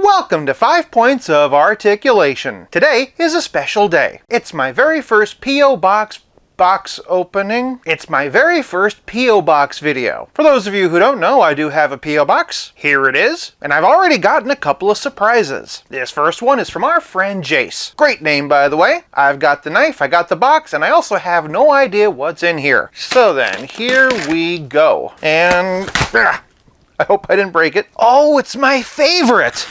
Welcome to 5 Points of Articulation. Today is a special day. It's my very first P.O. Box opening. It's my very first P.O. Box video. For those of you who don't know, I do have a P.O. Box. Here it is. And I've already gotten a couple of surprises. This first one is from our friend Jace. Great name, by the way. I've got the knife, I got the box, and I also have no idea what's in here. So then, here we go. And I hope I didn't break it. Oh, it's my favorite!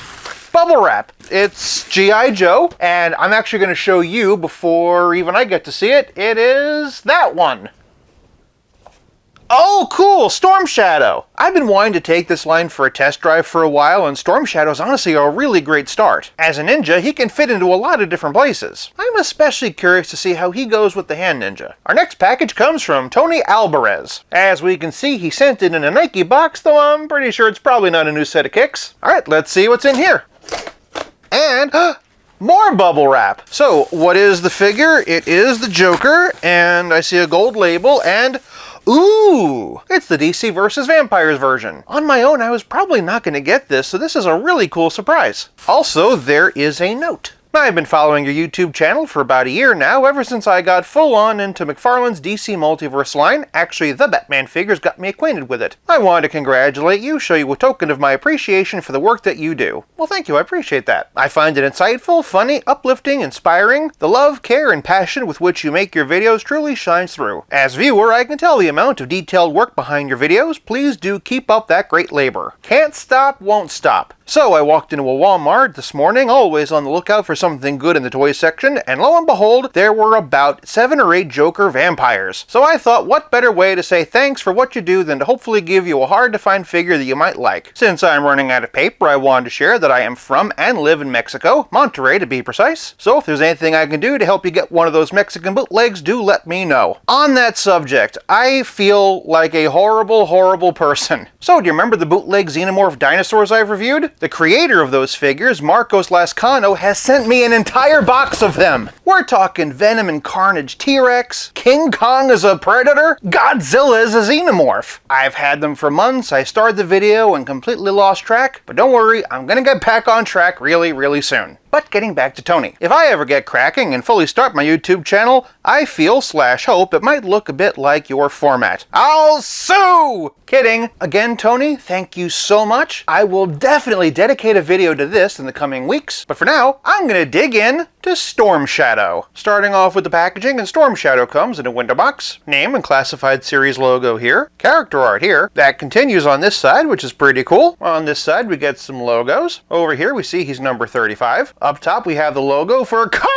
Bubble wrap. It's G.I. Joe, and I'm actually going to show you before even I get to see it. It is that one. Oh, cool! Storm Shadow! I've been wanting to take this line for a test drive for a while, and Storm Shadow is honestly a really great start. As a ninja, he can fit into a lot of different places. I'm especially curious to see how he goes with the hand ninja. Our next package comes from Tony Alvarez. As we can see, he sent it in a Nike box, though I'm pretty sure it's probably not a new set of kicks. Alright, let's see what's in here. And more bubble wrap. So, what is the figure? It is the Joker, and I see a gold label, and ooh! It's the DC vs. Vampires version. On my own, I was probably not going to get this, so this is a really cool surprise. Also, there is a note. I've been following your YouTube channel for about a year now, ever since I got full-on into McFarlane's DC Multiverse line. Actually, the Batman figures got me acquainted with it. I wanted to congratulate you, show you a token of my appreciation for the work that you do. Well, thank you, I appreciate that. I find it insightful, funny, uplifting, inspiring. The love, care, and passion with which you make your videos truly shines through. As a viewer, I can tell the amount of detailed work behind your videos. Please do keep up that great labor. Can't stop, won't stop. So I walked into a Walmart this morning, always on the lookout for something good in the toys section, and lo and behold, there were about 7 or 8 Joker vampires. So I thought, what better way to say thanks for what you do than to hopefully give you a hard-to-find figure that you might like. Since I'm running out of paper, I wanted to share that I am from and live in Mexico, Monterrey to be precise. So if there's anything I can do to help you get one of those Mexican bootlegs, do let me know. On that subject, I feel like a horrible, horrible person. So do you remember the bootleg xenomorph dinosaurs I've reviewed? The creator of those figures, Marcos Lascano, has sent me an entire box of them. We're talking Venom and Carnage T-Rex, King Kong as a predator, Godzilla as a xenomorph. I've had them for months. I started the video and completely lost track, but don't worry, I'm gonna get back on track really, really soon. But getting back to Tony. If I ever get cracking and fully start my YouTube channel, I feel/hope it might look a bit like your format. I'll sue! Kidding. Again, Tony, thank you so much. I will definitely dedicate a video to this in the coming weeks, but for now, I'm gonna dig in to Storm Shadow. Starting off with the packaging, and Storm Shadow comes in a window box. Name and classified series logo here. Character art here. That continues on this side, which is pretty cool. On this side, we get some logos. Over here, we see he's number 35. Up top, we have the logo for Cobra!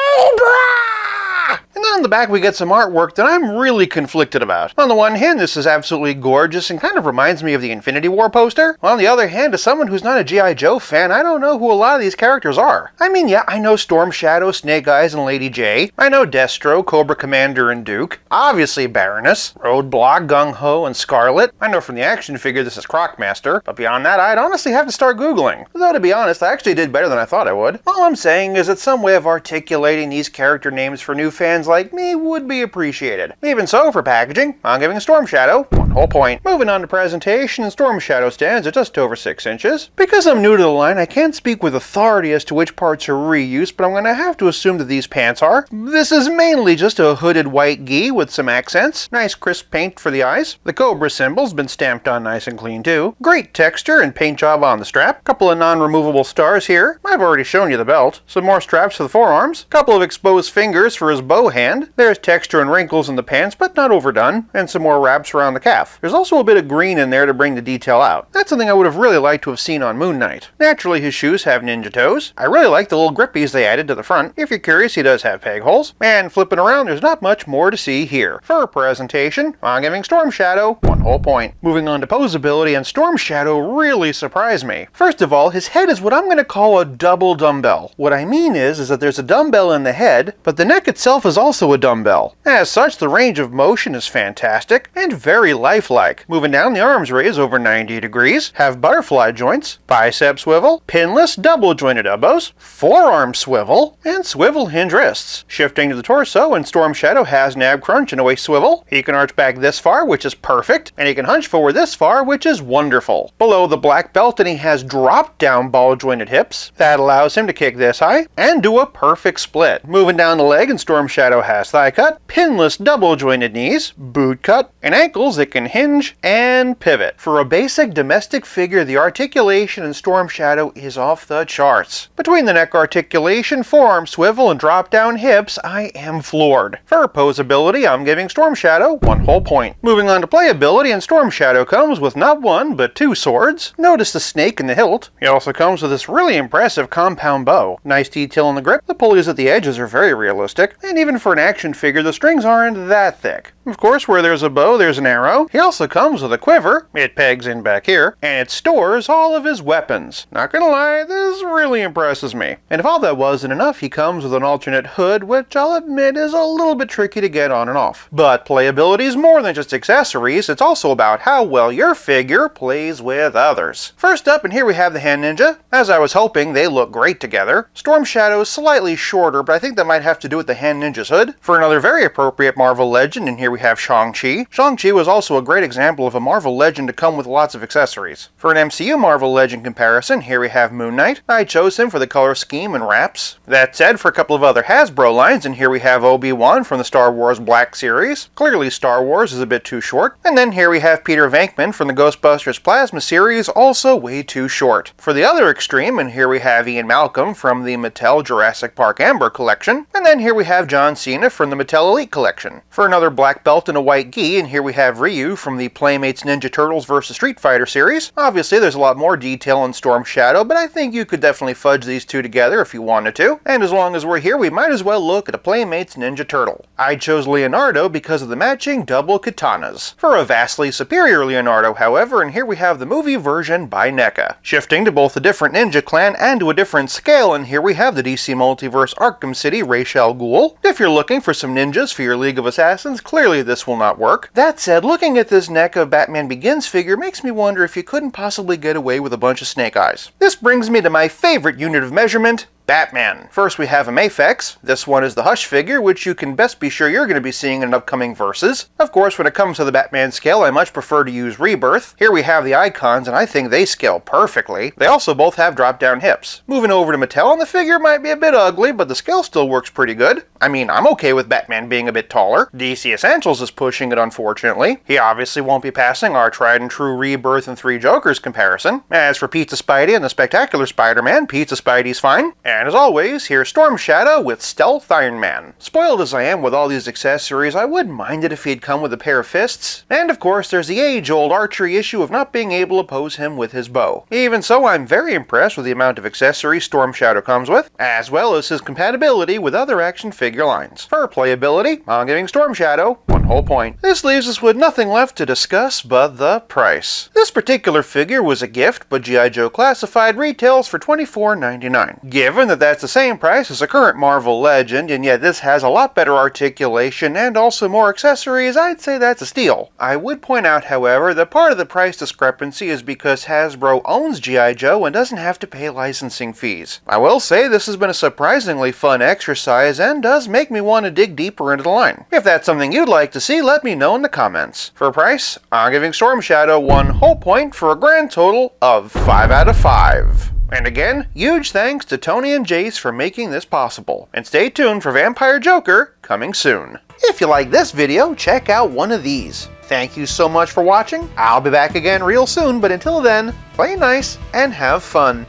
And then on the back, we get some artwork that I'm really conflicted about. On the one hand, this is absolutely gorgeous and kind of reminds me of the Infinity War poster. On the other hand, as someone who's not a G.I. Joe fan, I don't know who a lot of these characters are. I mean, yeah, I know Storm Shadow, Snake Eyes, and Lady J. I know Destro, Cobra Commander, and Duke. Obviously Baroness, Roadblock, Gung-Ho, and Scarlet. I know from the action figure this is Crocmaster, but beyond that, I'd honestly have to start Googling. Though, to be honest, I actually did better than I thought I would. All I'm saying is that some way of articulating these character names for new fans like me would be appreciated. Even so, for packaging, I'm giving Storm Shadow 1 whole point. Moving on to presentation, Storm Shadow stands at just over 6 inches. Because I'm new to the line, I can't speak with authority as to which parts are reused, but I'm going to have to assume that these pants are. This is mainly just a hooded white gi with some accents. Nice crisp paint for the eyes. The Cobra symbol's been stamped on nice and clean too. Great texture and paint job on the strap. Couple of non-removable stars here. I've already shown you the belt. Some more straps for the forearms. Couple of exposed fingers for his bow hand. There's texture and wrinkles in the pants, but not overdone. And some more wraps around the calf. There's also a bit of green in there to bring the detail out. That's something I would have really liked to have seen on Moon Knight. Naturally, his shoes have ninja toes. I really like the little grippies they added to the front. If you're curious, he does have peg holes. And flipping around, there's not much more to see here. For presentation, I'm giving Storm Shadow 1 whole point. Moving on to posability, and Storm Shadow really surprised me. First of all, his head is what I'm going to call a double dumbbell. What I mean is that there's a dumbbell in the head, but the neck itself is also a dumbbell. As such, the range of motion is fantastic and very lifelike. Moving down, the arms raise over 90 degrees, have butterfly joints, bicep swivel, pinless double jointed elbows, forearm swivel, and swivel hinge wrists. Shifting to the torso, and Storm Shadow has an ab crunch and a waist swivel. He can arch back this far, which is perfect, and he can hunch forward this far, which is wonderful. Below the black belt, and he has drop down ball jointed hips. That allows him to kick this high and do a perfect split. Moving down the leg, and Storm Shadow has thigh cut, pinless double jointed knees, boot cut, and ankles that can hinge and pivot. For a basic domestic figure, the articulation in Storm Shadow is off the charts. Between the neck articulation, forearm swivel, and drop down hips, I am floored. For posability, I'm giving Storm Shadow 1 whole point. Moving on to playability, and Storm Shadow comes with not one, but 2 swords. Notice the snake in the hilt. He also comes with this really impressive compound bow. Nice detail in the grip, the pulleys at the edges are very realistic, and even for an action figure, the strings aren't that thick. Of course, where there's a bow, there's an arrow. He also comes with a quiver. It pegs in back here, and it stores all of his weapons. Not gonna lie, this really impresses me. And if all that wasn't enough, he comes with an alternate hood, which I'll admit is a little bit tricky to get on and off. But playability is more than just accessories, it's also about how well your figure plays with others. First up, and here we have the Hand Ninja. As I was hoping, they look great together. Storm Shadow is slightly shorter, but I think that might have to do with the Hand Ninja's hood. For another very appropriate Marvel legend, and here we have Shang-Chi. Shang-Chi was also a great example of a Marvel legend to come with lots of accessories. For an MCU Marvel legend comparison, here we have Moon Knight. I chose him for the color scheme and wraps. That said, for a couple of other Hasbro lines, and here we have Obi-Wan from the Star Wars Black series. Clearly Star Wars is a bit too short. And then here we have Peter Venkman from the Ghostbusters Plasma series, also way too short. For the other extreme, and here we have Ian Malcolm from the Mattel Jurassic Park Amber collection. And then here we have John Cena from the Mattel Elite collection. For another black belt and a white gi, and here we have Ryu from the Playmates Ninja Turtles vs. Street Fighter series. Obviously there's a lot more detail in Storm Shadow, but I think you could definitely fudge these two together if you wanted to. And as long as we're here, we might as well look at a Playmates Ninja Turtle. I chose Leonardo because of the matching double katanas. For a vastly superior Leonardo, however, and here we have the movie version by NECA. Shifting to both a different ninja clan and to a different scale, and here we have the DC Multiverse Arkham City Ra's al Ghul. If you're looking for some ninjas for your League of Assassins, clearly this will not work. That said, looking at this NECA Batman Begins figure makes me wonder if you couldn't possibly get away with a bunch of snake eyes. This brings me to my favorite unit of measurement, Batman. First we have a Mafex. This one is the Hush figure, which you can best be sure you're going to be seeing in upcoming verses. Of course, when it comes to the Batman scale, I much prefer to use Rebirth. Here we have the icons, and I think they scale perfectly. They also both have drop-down hips. Moving over to Mattel, and the figure might be a bit ugly, but the scale still works pretty good. I mean, I'm okay with Batman being a bit taller. DC Essentials is pushing it, unfortunately. He obviously won't be passing our tried and true Rebirth and Three Jokers comparison. As for Pizza Spidey and the Spectacular Spider-Man, Pizza Spidey's fine. And as always, here's Storm Shadow with Stealth Iron Man. Spoiled as I am with all these accessories, I wouldn't mind it if he'd come with a pair of fists. And of course, there's the age-old archery issue of not being able to pose him with his bow. Even so, I'm very impressed with the amount of accessories Storm Shadow comes with, as well as his compatibility with other action figure lines. For playability, I'm giving Storm Shadow 1 whole point. This leaves us with nothing left to discuss but the price. This particular figure was a gift, but G.I. Joe Classified retails for $24.99. Given that that's the same price as a current Marvel Legend, and yet this has a lot better articulation and also more accessories, I'd say that's a steal. I would point out, however, that part of the price discrepancy is because Hasbro owns G.I. Joe and doesn't have to pay licensing fees. I will say this has been a surprisingly fun exercise and does make me want to dig deeper into the line. If that's something you'd like to see, let me know in the comments. For a price, I'm giving Storm Shadow 1 whole point for a grand total of 5 out of 5. And again, huge thanks to Tony and Jace for making this possible. And stay tuned for Vampire Joker coming soon. If you like this video, check out one of these. Thank you so much for watching. I'll be back again real soon, but until then, play nice and have fun.